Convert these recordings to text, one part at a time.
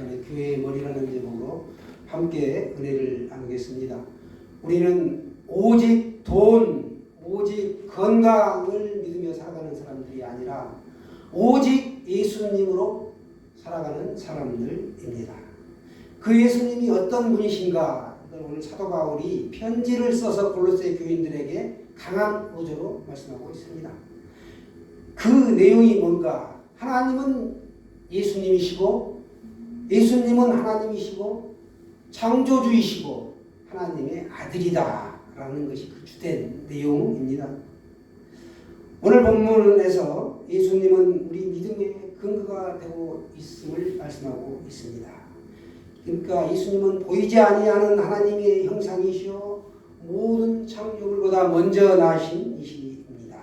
시간에 교회의 머리라는 제목으로 함께 은혜를 나누겠습니다. 우리는 오직 돈, 오직 건강을 믿으며 살아가는 사람들이 아니라 오직 예수님으로 살아가는 사람들입니다. 그 예수님이 어떤 분이신가? 오늘 사도 바울이 편지를 써서 골로새 교인들에게 강한 어조로 말씀하고 있습니다. 그 내용이 뭔가? 하나님은 예수님이시고 예수님은 하나님이시고 창조주이시고 하나님의 아들이다 라는 것이 그 주된 내용입니다. 오늘 본문에서 예수님은 우리 믿음의 근거가 되고 있음을 말씀하고 있습니다. 그러니까 예수님은 보이지 아니하는 하나님의 형상이시요 모든 창조물보다 먼저 나신 이시입니다.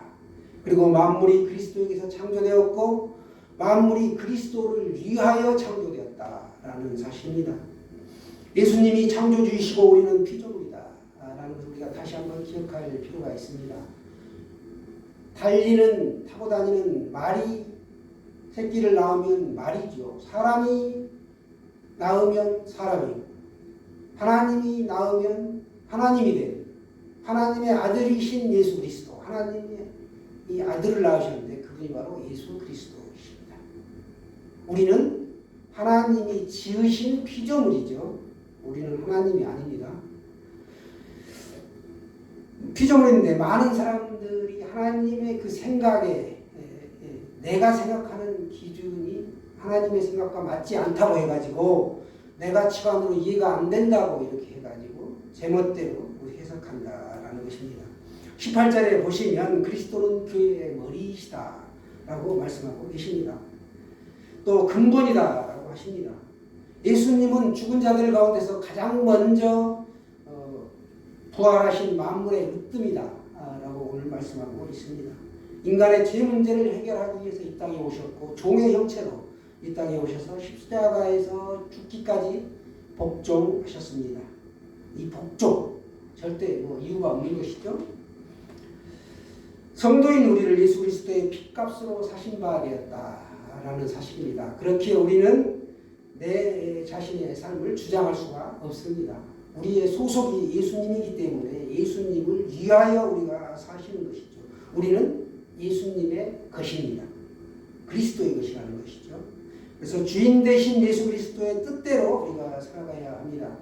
그리고 만물이 그리스도에게서 창조되었고 만물이 그리스도를 위하여 창조되었다라는 사실입니다. 예수님이 창조주이시고 우리는 피조물이다 라는 것을 우리가 다시 한번 기억할 필요가 있습니다. 타고 다니는 말이 새끼를 낳으면 말이죠. 사람이 낳으면 사람이고 하나님이 낳으면 하나님이 된 하나님의 아들이신 예수 그리스도, 하나님의 이 아들을 낳으셨는데 그분이 바로 예수 그리스도이십니다. 우리는 하나님이 지으신 피조물이죠. 우리는 하나님이 아닙니다. 피조물인데 많은 사람들이 하나님의 그 생각에 내가 생각하는 기준이 하나님의 생각과 맞지 않다고 해가지고 내 가치관으로 이해가 안 된다고 이렇게 해가지고 제멋대로 해석한다라는 것입니다. 18절에 보시면 그리스도는 교회의 머리이시다 라고 말씀하고 계십니다. 또 근본이다 라고 하십니다. 예수님은 죽은 자들 가운데서 가장 먼저 부활하신 만물의 으뜸이다 라고 오늘 말씀하고 있습니다. 인간의 죄 문제를 해결하기 위해서 이 땅에 오셨고 종의 형체로 이 땅에 오셔서 십자가에서 죽기까지 복종하셨습니다. 이 복종 절대 이유가 없는 것이죠. 성도인 우리를 예수 그리스도의 핏값으로 사신 바 되었다라는 사실입니다. 그렇기에 우리는 내 자신의 삶을 주장할 수가 없습니다. 우리의 소속이 예수님이기 때문에 예수님을 위하여 우리가 사시는 것이죠. 우리는 예수님의 것입니다. 그리스도의 것이라는 것이죠. 그래서 주인 되신 예수 그리스도의 뜻대로 우리가 살아가야 합니다.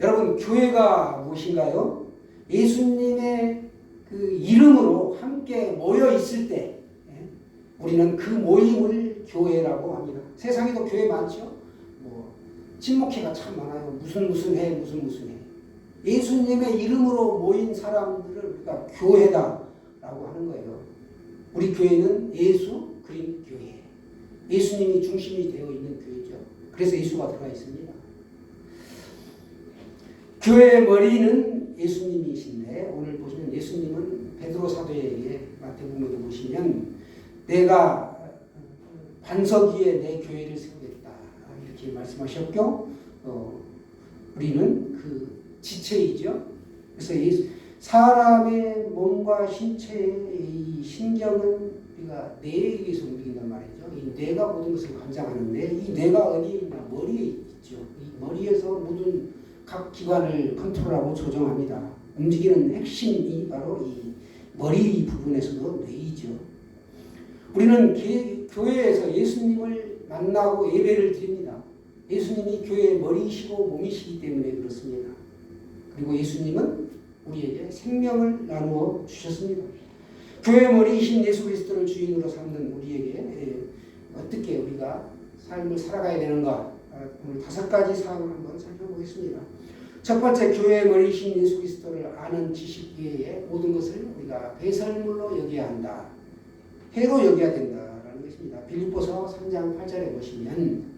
여러분, 교회가 무엇인가요? 예수님의 그 이름으로 함께 모여 있을 때 우리는 그 모임을 교회라고 합니다. 세상에도 교회 많죠? 친목회가 참 많아요. 무슨 회. 예수님의 이름으로 모인 사람들을 우리가 교회다라고 하는 거예요. 우리 교회는 예수 그린 교회. 예수님이 중심이 되어 있는 교회죠. 그래서 예수가 들어가 있습니다. 교회의 머리는 예수님이신데 오늘 보시면 예수님은 베드로 사도에게 마태복음에도 보시면 내가 반석 위에 내 교회를 세우겠다 이렇게 말씀하셨고 우리는 그 지체이죠. 그래서 사람의 몸과 신체의 이 신경은 우리가 뇌에 의해서 움직인단 말이죠. 이 뇌가 모든 것을 관장하는데 이 뇌가 어디에 있나? 머리에 있죠. 이 머리에서 모든 각 기관을 컨트롤하고 조정합니다. 움직이는 핵심이 바로 이 머리 부분에서도 뇌이죠. 우리는 교회에서 예수님을 만나고 예배를 드립니다. 예수님이 교회의 머리이시고 몸이시기 때문에 그렇습니다. 그리고 예수님은 우리에게 생명을 나누어 주셨습니다. 교회의 머리이신 예수 그리스도를 주인으로 삼는 우리에게 어떻게 우리가 삶을 살아가야 되는가? 오늘 5가지 사항을 한번 살펴보겠습니다. 첫 번째, 교회의 머리이신 예수 그리스도를 아는 지식 외에 모든 것을 우리가 배설물로 여겨야 한다. 해로 여겨야 된다라는 것입니다. 빌립보서 3장 8절에 보시면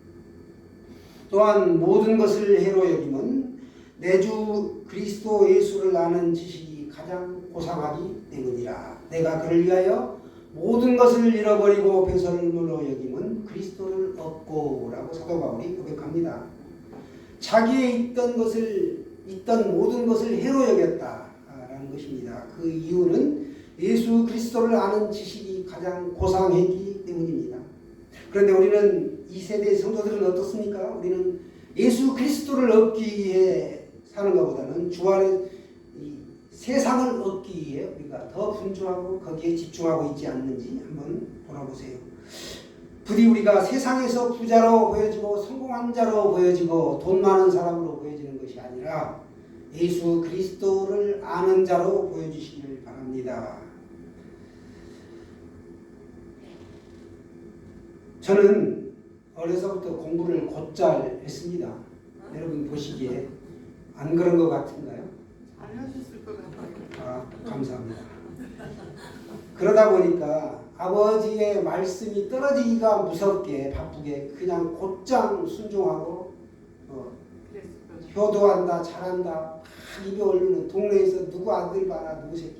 또한 모든 것을 해로 여기면 내 주 그리스도 예수를 아는 지식이 가장 고상하기 때문이라. 내가 그를 위하여 모든 것을 잃어버리고 배설물로 여기면 그리스도를 얻고 라고 사도 바울이 고백합니다. 자기에 있던 모든 것을 해로 여겼다라는 것입니다. 그 이유는 예수 그리스도를 아는 지식이 가장 고상했기 때문입니다. 그런데 우리는 이 세대 성도들은 어떻습니까? 우리는 예수 그리스도를 얻기 위해 사는 것보다는 주 안에 이 세상을 얻기 위해 우리가 더 분주하고 거기에 집중하고 있지 않는지 한번 돌아보세요. 부디 우리가 세상에서 부자로 보여지고 성공한 자로 보여지고 돈 많은 사람으로 보여지는 것이 아니라 예수 그리스도를 아는 자로 보여주시길 바랍니다. 저는 어려서부터 공부를 곧잘 했습니다. 여러분 보시기에 안 그런 것 같은가요? 잘하셨을 것 같아요. 감사합니다. 그러다 보니까 아버지의 말씀이 떨어지기가 무섭게 바쁘게 그냥 곧장 순종하고 효도한다 잘한다 막 입에 올리는 동네에서 누구 아들 봐라 누구 새끼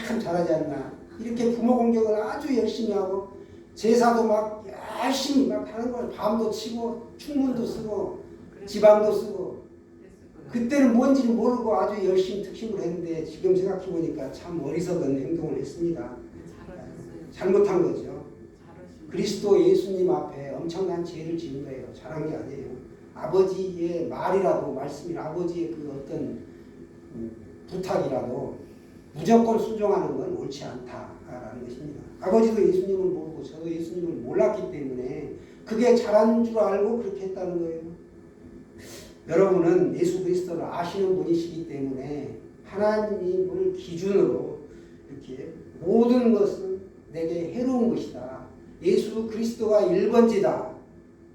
참 잘하지 않나 이렇게 부모 공격을 아주 열심히 하고 제사도 막 열심히 막 하는 걸 밤도 치고 충문도 쓰고 지방도 쓰고 그때는 뭔지를 모르고 아주 열심히 특심을 했는데 지금 생각해보니까 참 어리석은 행동을 했습니다. 잘못한 거죠. 그리스도 예수님 앞에 엄청난 죄를 지은 거예요. 잘한 게 아니에요. 아버지의 말이라도 말씀이라 아버지의 그 어떤 부탁이라도 무조건 순종하는 건 옳지 않다라는 것입니다. 아버지도 예수님을 모르고 저도 예수님을 몰랐기 때문에 그게 잘한 줄 알고 그렇게 했다는 거예요. 여러분은 예수 그리스도를 아시는 분이시기 때문에 하나님을 기준으로 이렇게 모든 것은 내게 해로운 것이다. 예수 그리스도가 1번지다.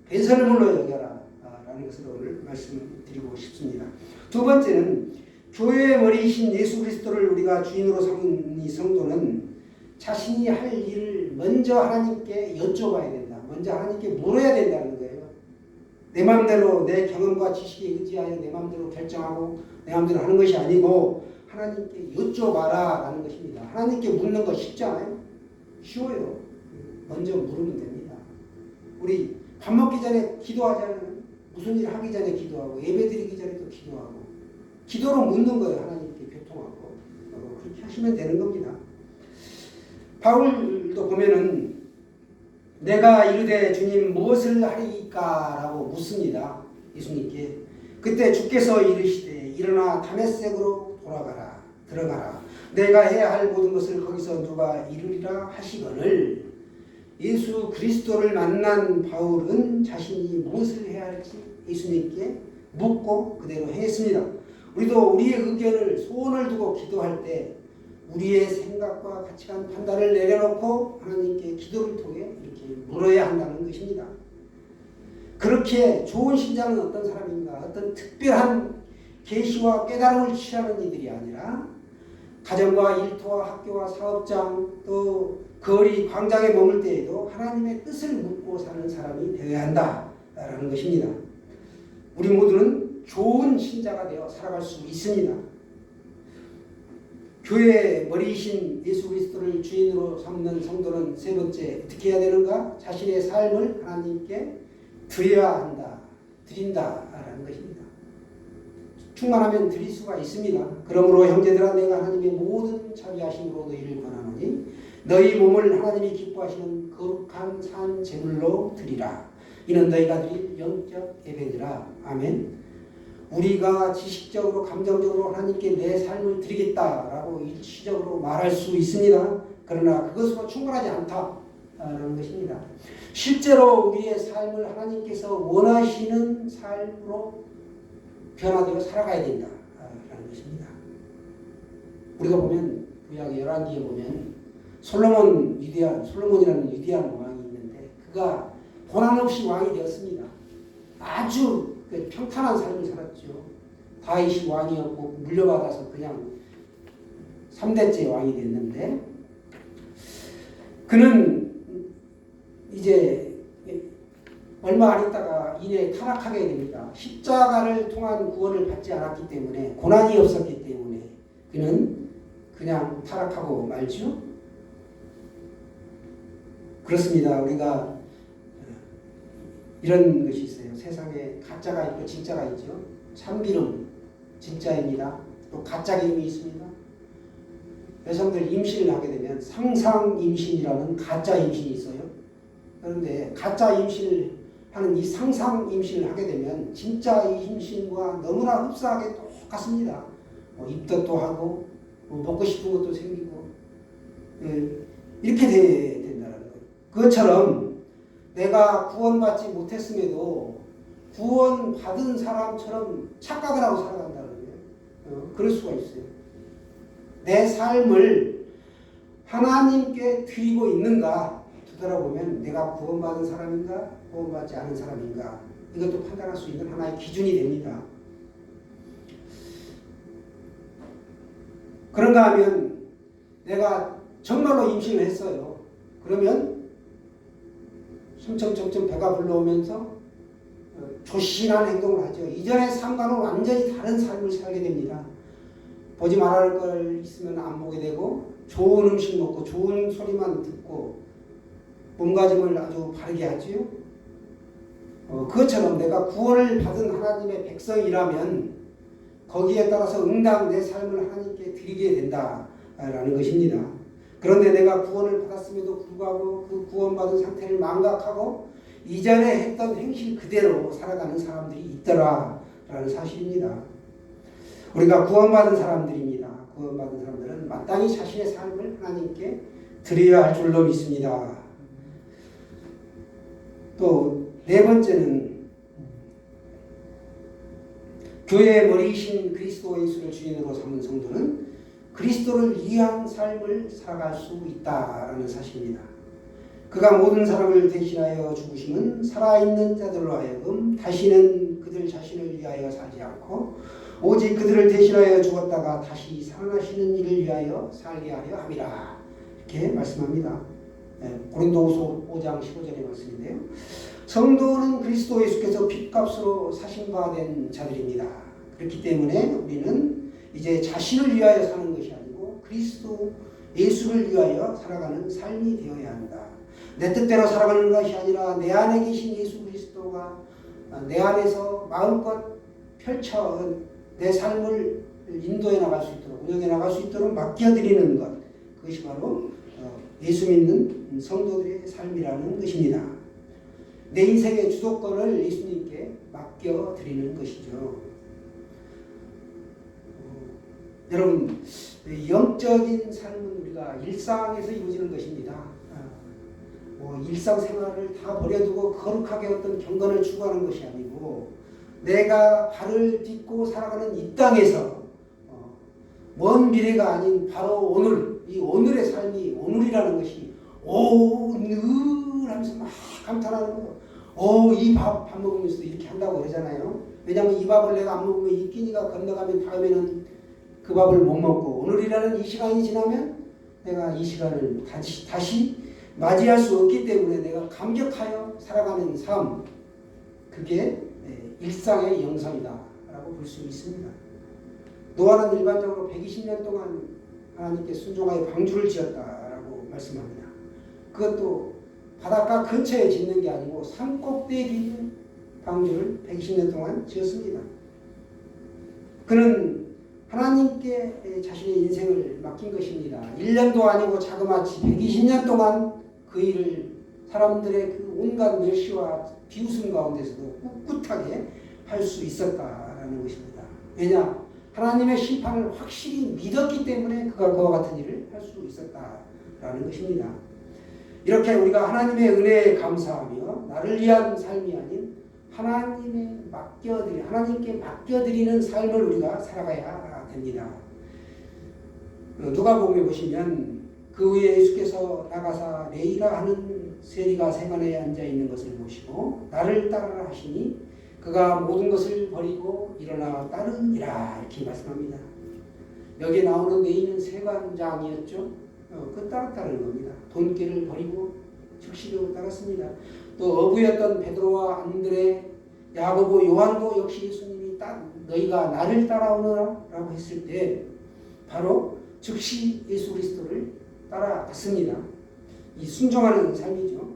배설물로 여겨라. 라는 것을 오늘 말씀드리고 싶습니다. 두 번째는 교회의 머리이신 예수 그리스도를 우리가 주인으로 삼은 이 성도는 자신이 할 일을 먼저 하나님께 여쭤봐야 된다. 먼저 하나님께 물어야 된다는 거예요. 내 마음대로 내 경험과 지식에 의지하여 내 마음대로 결정하고 내 마음대로 하는 것이 아니고 하나님께 여쭤봐라 라는 것입니다. 하나님께 묻는 거 쉽지 않아요? 쉬워요. 먼저 물으면 됩니다. 우리 밥 먹기 전에 기도하자면 무슨 일 하기 전에 기도하고 예배 드리기 전에도 기도하고 기도로 묻는 거예요. 하나님께 교통하고 그렇게 하시면 되는 겁니다. 바울도 보면은 내가 이르되 주님 무엇을 하리까? 라고 묻습니다. 예수님께. 그때 주께서 이르시되 일어나 다메섹으로 들어가라. 내가 해야 할 모든 것을 거기서 누가 이루리라 하시거늘 예수 그리스도를 만난 바울은 자신이 무엇을 해야 할지 예수님께 묻고 그대로 행했습니다. 우리도 우리의 의견을 소원을 두고 기도할 때 우리의 생각과 가치관 판단을 내려놓고 하나님께 기도를 통해 이렇게 물어야 한다는 것입니다. 그렇게 좋은 신자는 어떤 사람인가? 어떤 특별한 계시와 깨달음을 취하는 이들이 아니라 가정과 일터와 학교와 사업장 또 거리 광장에 머물 때에도 하나님의 뜻을 묻고 사는 사람이 되어야 한다라는 것입니다. 우리 모두는 좋은 신자가 되어 살아갈 수 있습니다. 교회의 머리이신 예수 그리스도를 주인으로 삼는 성도는 세 번째 어떻게 해야 되는가? 자신의 삶을 하나님께 드린다라는 것입니다. 충만하면 드릴 수가 있습니다. 그러므로 형제들아 내가 하나님의 모든 자비하심으로 너희를 권하노니 너희 몸을 하나님이 기뻐하시는 거룩한 산 제물로 드리라. 이는 너희가 드릴 영적 예배니라. 아멘. 우리가 지식적으로 감정적으로 하나님께 내 삶을 드리겠다라고 일시적으로 말할 수 있습니다. 그러나 그것으로 충분하지 않다라는 것입니다. 실제로 우리의 삶을 하나님께서 원하시는 삶으로 변화되어 살아가야 된다라는 것입니다. 우리가 보면 구약 열왕기에 보면 솔로몬이라는 위대한 왕이 있는데 그가 고난 없이 왕이 되었습니다. 아주 평탄한 삶을 살았죠. 다윗이 왕이었고 물려받아서 그냥 3대째 왕이 됐는데 그는 이제 얼마 안 있다가 이내 타락하게 됩니다. 십자가를 통한 구원을 받지 않았기 때문에 고난이 없었기 때문에 그는 그냥 타락하고 말죠. 그렇습니다. 우리가 이런 것이 있어요. 세상에 가짜가 있고 진짜가 있죠. 참기름 진짜입니다. 또 가짜 기름이 있습니다. 여성들 임신을 하게 되면 상상 임신이라는 가짜 임신이 있어요. 그런데 가짜 임신을 하는 이 상상 임신을 하게 되면 진짜 이 임신과 너무나 흡사하게 똑같습니다. 입덧도 하고 먹고 싶은 것도 생기고 이렇게 된다는 거예요. 그것처럼 내가 구원받지 못했음에도 구원받은 사람처럼 착각을 하고 살아간다는 거예요. 그럴 수가 있어요. 내 삶을 하나님께 드리고 있는가 되돌아보면 내가 구원받은 사람인가 구원받지 않은 사람인가 이것도 판단할 수 있는 하나의 기준이 됩니다. 그런가 하면 내가 정말로 임신을 했어요. 그러면 점점 배가 불러오면서 조신한 행동을 하죠. 이전의 삶과는 완전히 다른 삶을 살게 됩니다. 보지 말아야 할 걸 있으면 안 보게 되고 좋은 음식 먹고 좋은 소리만 듣고 몸가짐을 아주 바르게 하지요. 그것처럼 내가 구원을 받은 하나님의 백성이라면 거기에 따라서 응당 내 삶을 하나님께 드리게 된다라는 것입니다. 그런데 내가 구원을 받았음에도 불구하고 그 구원받은 상태를 망각하고 이전에 했던 행실 그대로 살아가는 사람들이 있더라라는 사실입니다. 우리가 구원받은 사람들입니다. 구원받은 사람들은 마땅히 자신의 삶을 하나님께 드려야 할 줄로 믿습니다. 또 네 번째는 교회의 머리이신 그리스도 예수를 주인으로 삼는 성도는 그리스도를 위한 삶을 살아갈 수 있다라는 사실입니다. 그가 모든 사람을 대신하여 죽으심은 살아있는 자들로 하여금 다시는 그들 자신을 위하여 살지 않고 오직 그들을 대신하여 죽었다가 다시 살아나시는 이를 위하여 살게 하려 함이라 이렇게 말씀합니다. 고린도후서 5장 15절의 말씀인데요. 성도는 그리스도 예수께서 핏값으로 사신 바 된 자들입니다. 그렇기 때문에 우리는 이제 자신을 위하여 사는 것이 아니고 그리스도 예수를 위하여 살아가는 삶이 되어야 한다. 내 뜻대로 살아가는 것이 아니라 내 안에 계신 예수 그리스도가 내 안에서 마음껏 펼쳐 내 삶을 인도해 나갈 수 있도록 운영해 나갈 수 있도록 맡겨드리는 것, 그것이 바로 예수 믿는 성도들의 삶이라는 것입니다. 내 인생의 주도권을 예수님께 맡겨드리는 것이죠. 여러분, 영적인 삶은 우리가 일상에서 이루어지는 것입니다. 일상생활을 다 버려두고 거룩하게 어떤 경건을 추구하는 것이 아니고 내가 발을 딛고 살아가는 이 땅에서 먼 미래가 아닌 바로 오늘, 이 오늘의 삶이 오늘이라는 것이 오늘 하면서 막 감탄하는 거예요. 이 밥 먹으면서 이렇게 한다고 그러잖아요. 왜냐하면 이 밥을 내가 안 먹으면 이 끼니가 건너가면 다음에는 그 밥을 못 먹고 오늘이라는 이 시간이 지나면 내가 이 시간을 다시 맞이할 수 없기 때문에 내가 감격하여 살아가는 삶, 그게 일상의 영성이다라고 볼 수 있습니다. 노아는 일반적으로 120년 동안 하나님께 순종하여 방주를 지었다라고 말씀합니다. 그것도 바닷가 근처에 짓는 게 아니고 산 꼭대기에 방주를 120년 동안 지었습니다. 그는 하나님께 자신의 인생을 맡긴 것입니다. 1년도 아니고 자그마치 120년 동안 그 일을 사람들의 그 온갖 멸시와 비웃음 가운데서도 꿋꿋하게 할 수 있었다라는 것입니다. 왜냐? 하나님의 심판을 확실히 믿었기 때문에 그가 그와 같은 일을 할 수 있었다라는 것입니다. 이렇게 우리가 하나님의 은혜에 감사하며 나를 위한 삶이 아닌 하나님께 맡겨드리는 삶을 우리가 살아가야 됩니다. 누가복음에 보시면 그 후에 예수께서 나가사 레이라 하는 세리가 세간에 앉아 있는 것을 보시고 나를 따르라 하시니 그가 모든 것을 버리고 일어나 따르니라 이렇게 말씀합니다. 여기 나오는 레이는 세관장이었죠. 그 따랐다는 겁니다. 돈깨를 버리고 즉시로 따랐습니다. 또 어부였던 베드로와 안드레, 야고보, 요한도 역시 예수님이 너희가 나를 따라오너라 라고 했을 때 바로 즉시 예수 그리스도를 따라갔습니다. 이 순종하는 삶이죠.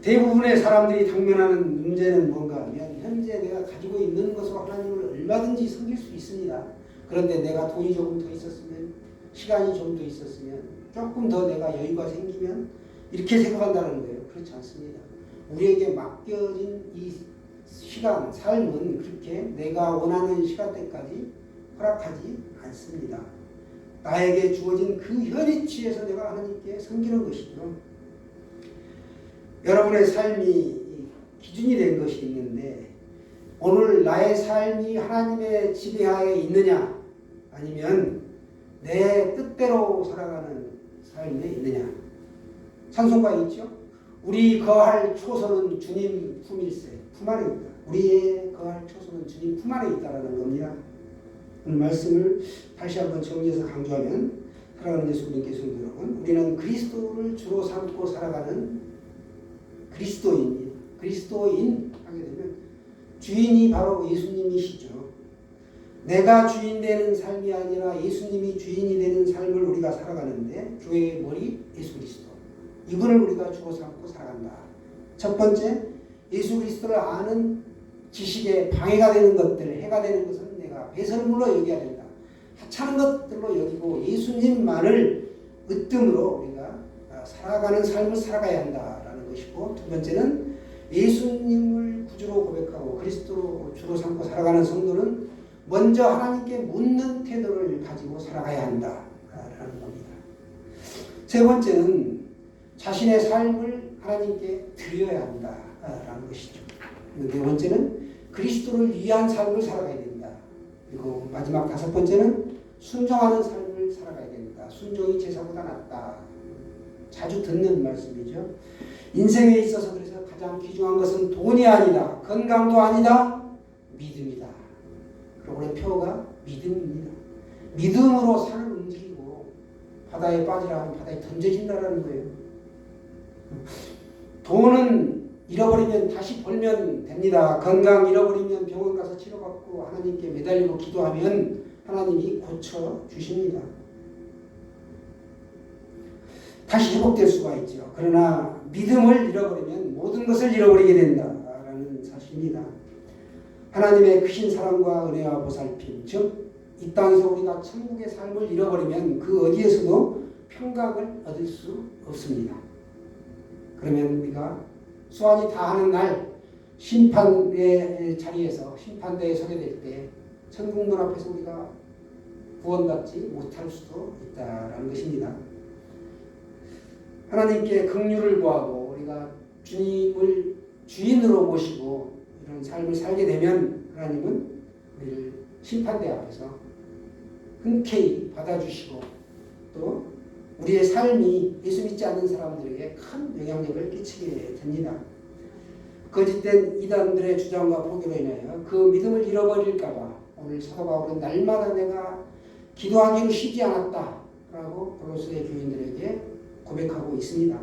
대부분의 사람들이 당면하는 문제는 뭔가 하면 현재 내가 가지고 있는 것으로 하나님을 얼마든지 섬길 수 있습니다. 그런데 내가 돈이 조금 더 있었으면, 시간이 좀 더 있었으면, 조금 더 내가 여유가 생기면 이렇게 생각한다는 거예요. 그렇지 않습니다. 우리에게 맡겨진 이 시간, 삶은 그렇게 내가 원하는 시간대까지 허락하지 않습니다. 나에게 주어진 그 현위치에서 내가 하나님께 섬기는 것이죠. 여러분의 삶이 기준이 된 것이 있는데 오늘 나의 삶이 하나님의 지배하에 있느냐 아니면 내 뜻대로 살아가는 삶에 있느냐. 찬송가에 있죠. 우리 거할 초소는 주님 품일세. 품 안에 있다. 우리의 거할 초소는 주님 품 안에 있다라는 겁니다. 오늘 말씀을 다시 한번 정리해서 강조하면 사랑하는 예수 그리스도의 성도 여러분, 우리는 그리스도를 주로 삼고 살아가는 그리스도인입니다. 그리스도인 하게 되면 주인이 바로 예수님이시죠. 내가 주인 되는 삶이 아니라 예수님이 주인이 되는 삶을 우리가 살아가는데 교회의 머리 예수 그리스도. 이분을 우리가 주로 삼고 살아간다. 첫 번째, 예수 그리스도를 아는 지식에 방해가 되는 것들, 해가 되는 것은 내가 배설물로 여겨야 된다. 하찮은 것들로 여기고 예수님만을 으뜸으로 우리가 살아가는 삶을 살아가야 한다라는 것이고, 두 번째는 예수님을 구주로 고백하고 그리스도로 주로 삼고 살아가는 성도는 먼저 하나님께 묻는 태도를 가지고 살아가야 한다라는 겁니다. 세 번째는 자신의 삶을 하나님께 드려야 한다라는 것이죠. 네 번째는 그리스도를 위한 삶을 살아가야 된다. 그리고 마지막 다섯 번째는 순종하는 삶을 살아가야 된다. 순종이 제사보다 낫다. 자주 듣는 말씀이죠. 인생에 있어서 그래서 가장 귀중한 것은 돈이 아니다. 건강도 아니다. 믿음이다. 그리고 표어가 믿음입니다. 믿음으로 산을 움직이고 바다에 빠지라 하면 바다에 던져진다라는 거예요. 돈은 잃어버리면 다시 벌면 됩니다. 건강 잃어버리면 병원 가서 치료받고 하나님께 매달리고 기도하면 하나님이 고쳐주십니다. 다시 회복될 수가 있죠. 그러나 믿음을 잃어버리면 모든 것을 잃어버리게 된다라는 사실입니다. 하나님의 크신 사랑과 은혜와 보살핌, 즉 이 땅에서 우리가 천국의 삶을 잃어버리면 그 어디에서도 평강을 얻을 수 없습니다. 그러면 우리가 수완이 다하는 날 심판의 자리에서 심판대에 서게 될 때 천국 문 앞에서 우리가 구원받지 못할 수도 있다라는 것입니다. 하나님께 긍휼을 구하고 우리가 주님을 주인으로 모시고 이런 삶을 살게 되면 하나님은 우리를 심판대 앞에서 흔쾌히 받아주시고 또 우리의 삶이 예수 믿지 않는 사람들에게 큰 영향력을 끼치게 됩니다. 거짓된 이단들의 주장과 포교로 인하여 그 믿음을 잃어버릴까봐 오늘 사도 바울은 날마다 내가 기도하기로 쉬지 않았다라고 고로스의 교인들에게 고백하고 있습니다.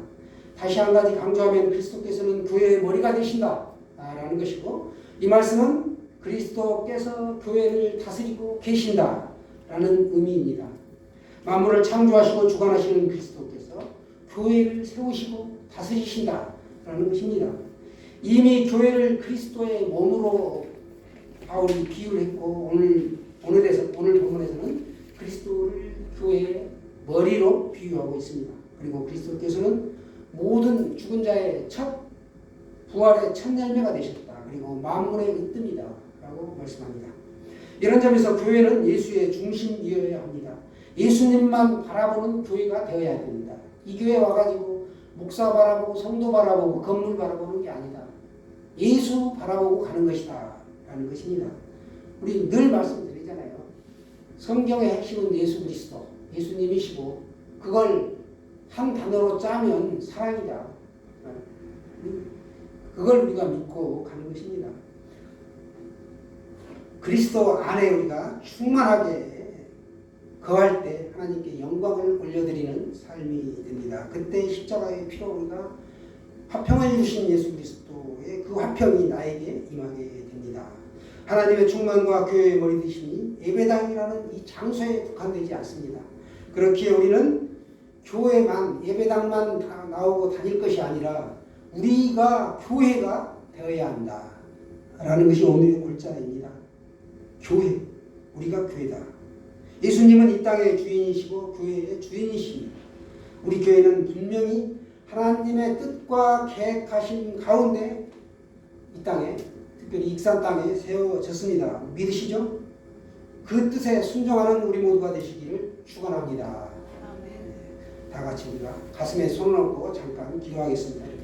다시 한 가지 강조하면 그리스도께서는 교회의 머리가 되신다라는 것이고, 이 말씀은 그리스도께서 교회를 다스리고 계신다라는 의미입니다. 만물을 창조하시고 주관하시는 그리스도께서 교회를 세우시고 다스리신다라는 것입니다. 이미 교회를 그리스도의 몸으로 바울이 비유를 했고 오늘 본문에서는 그리스도를 교회의 머리로 비유하고 있습니다. 그리고 그리스도께서는 모든 죽은 자의 첫 부활의 첫 열매가 되셨다. 그리고 만물의 으뜸이다 라고 말씀합니다. 이런 점에서 교회는 예수의 중심이어야 합니다. 예수님만 바라보는 교회가 되어야 됩니다. 이 교회 와가지고 목사 바라보고 성도 바라보고 건물 바라보는 게 아니다. 예수 바라보고 가는 것이다 라는 것입니다. 우리 늘 말씀드리잖아요. 성경의 핵심은 예수 그리스도, 예수님이시고 그걸 한 단어로 짜면 사랑이다. 그걸 우리가 믿고 가는 것입니다. 그리스도 안에 우리가 충만하게 거할 때 하나님께 영광을 올려드리는 삶이 됩니다. 그때 십자가의 피로 우리가 화평을 주신 예수 그리스도의 그 화평이 나에게 임하게 됩니다. 하나님의 충만과 교회의 머리 되시니 예배당이라는 이 장소에 국한되지 않습니다. 그렇기에 우리는 교회만 예배당만 나오고 다닐 것이 아니라 우리가 교회가 되어야 한다라는 것이 오늘의 골자입니다. 교회, 우리가 교회다. 예수님은 이 땅의 주인이시고 교회의 주인이십니다. 우리 교회는 분명히 하나님의 뜻과 계획하신 가운데 이 땅에 특별히 익산 땅에 세워졌습니다. 믿으시죠? 그 뜻에 순종하는 우리 모두가 되시기를 축원합니다. 아멘. 다 같이 우리가 가슴에 손을 얹고 잠깐 기도하겠습니다.